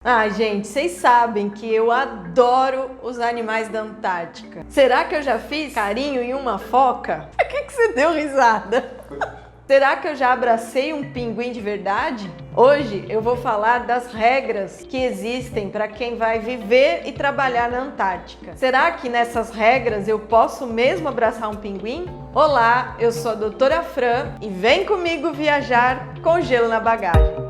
Ah, gente, vocês sabem que eu adoro os animais da Antártica. Será que eu já fiz carinho em uma foca? Por que você deu risada? Será que eu já abracei um pinguim de verdade? Hoje eu vou falar das regras que existem para quem vai viver e trabalhar na Antártica. Será que nessas regras eu posso mesmo abraçar um pinguim? Olá, eu sou a doutora Fran e vem comigo viajar com gelo na bagagem.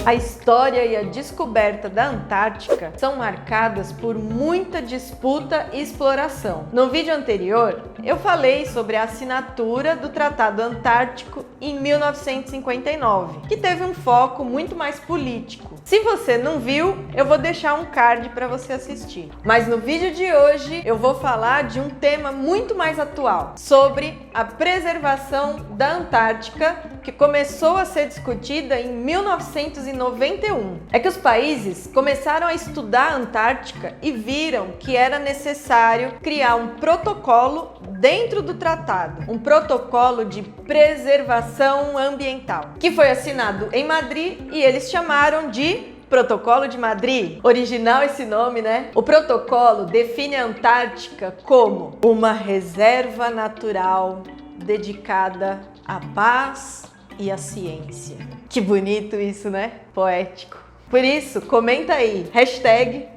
A história e a descoberta da Antártica são marcadas por muita disputa e exploração. No vídeo anterior, eu falei sobre a assinatura do Tratado Antártico em 1959, que teve um foco muito mais político. Se você não viu, eu vou deixar um card para você assistir. Mas no vídeo de hoje, eu vou falar de um tema muito mais atual, sobre a preservação da Antártica, que começou a ser discutida em 1991. É que os países começaram a estudar a Antártica e viram que era necessário criar um protocolo dentro do tratado, um protocolo de preservação ambiental, que foi assinado em Madrid e eles chamaram de Protocolo de Madrid. Original esse nome, né? O protocolo define a Antártica como uma reserva natural dedicada à paz e à ciência. Que bonito isso, né? Poético. Por isso, comenta aí,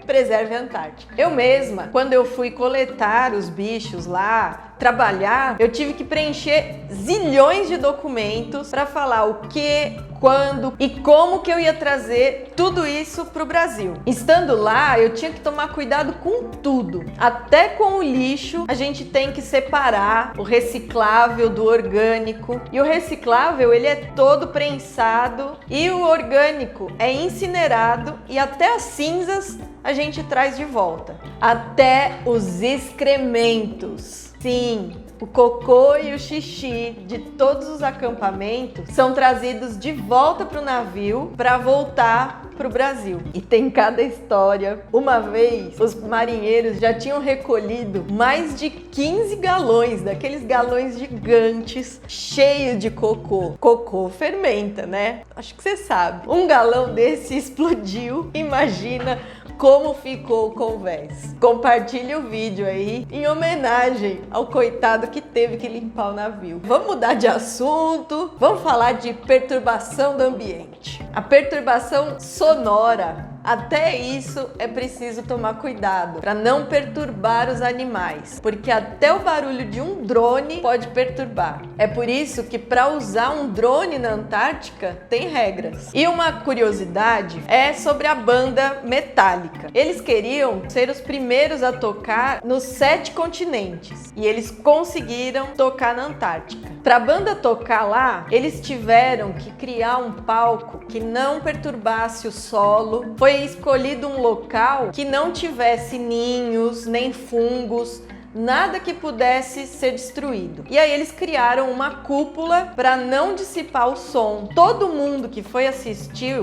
#preserve a Antártica. Eu mesma, quando eu fui coletar os bichos lá, trabalhar, eu tive que preencher zilhões de documentos para falar o que, quando e como que eu ia trazer tudo isso para o Brasil. Estando lá, eu tinha que tomar cuidado com tudo. Até com o lixo, a gente tem que separar o reciclável do orgânico. E o reciclável, ele é todo prensado e o orgânico é incinerado e até as cinzas a gente traz de volta. Até os excrementos. Sim, o cocô e o xixi de todos os acampamentos são trazidos de volta para o navio para voltar para o Brasil. E tem cada história. Uma vez, os marinheiros já tinham recolhido mais de 15 galões, daqueles galões gigantes, cheios de cocô. Cocô fermenta, né? Acho que você sabe. Um galão desse explodiu. Imagina como ficou o convés. Compartilhe o vídeo aí em homenagem ao coitado que teve que limpar o navio. Vamos mudar de assunto, vamos falar de perturbação do ambiente. A perturbação sonora. Até isso é preciso tomar cuidado para não perturbar os animais, porque até o barulho de um drone pode perturbar. É por isso que para usar um drone na Antártica tem regras. E uma curiosidade é sobre a banda Metallica. Eles queriam ser os primeiros a tocar nos 7 continentes e eles conseguiram tocar na Antártica. Para a banda tocar lá, eles tiveram que criar um palco que não perturbasse o solo. Foi escolhido um local que não tivesse ninhos, nem fungos, nada que pudesse ser destruído. E aí eles criaram uma cúpula para não dissipar o som. Todo mundo que foi assistir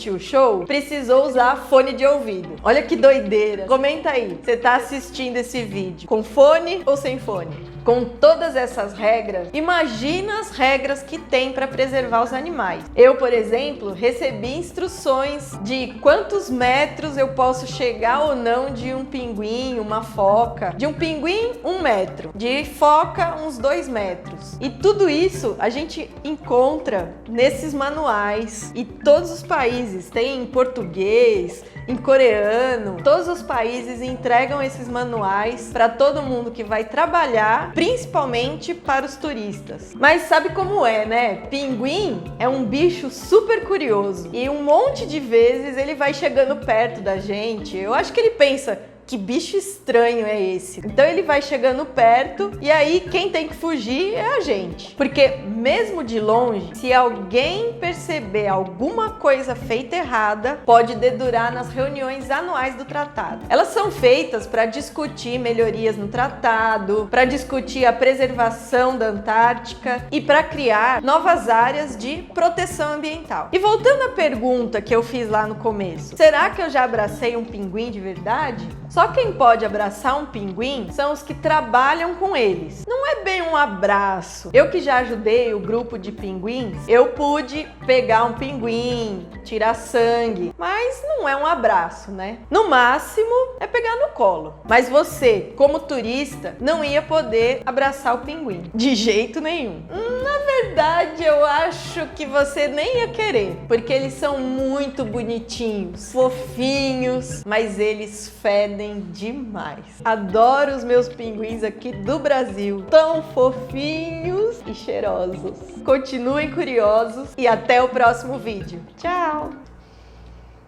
o show precisou usar fone de ouvido. Olha que doideira. Comenta aí, você tá assistindo esse vídeo com fone ou sem fone? Com todas essas regras, imagina as regras que tem para preservar os animais. Eu, por exemplo, recebi instruções de quantos metros eu posso chegar ou não de um pinguim, uma foca. De um pinguim, 1 metro. De foca, uns 2 metros. E tudo isso a gente encontra nesses manuais. E todos os países têm em português, em coreano. Todos os países entregam esses manuais para todo mundo que vai trabalhar, principalmente para os turistas. Mas sabe como é, né? Pinguim é um bicho super curioso e um monte de vezes ele vai chegando perto da gente. Eu acho que ele pensa: que bicho estranho é esse? Então ele vai chegando perto e aí quem tem que fugir é a gente. Porque mesmo de longe, se alguém perceber alguma coisa feita errada, pode dedurar nas reuniões anuais do tratado. Elas são feitas para discutir melhorias no tratado, para discutir a preservação da Antártica e para criar novas áreas de proteção ambiental. E voltando à pergunta que eu fiz lá no começo, será que eu já abracei um pinguim de verdade? Só quem pode abraçar um pinguim são os que trabalham com eles. Não é bem um abraço. Eu que já ajudei o grupo de pinguins, eu pude pegar um pinguim, tirar sangue, mas não é um abraço, né? No máximo é pegar no colo. Mas você, como turista, não ia poder abraçar o pinguim, de jeito nenhum. Na verdade, eu acho que você nem ia querer, porque eles são muito bonitinhos, fofinhos, mas eles fedem demais. Adoro os meus pinguins aqui do Brasil, tão fofinhos e cheirosos. Continuem curiosos e até o próximo vídeo. Tchau!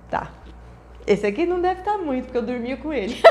Tá, esse aqui não deve estar muito, porque eu dormi com ele.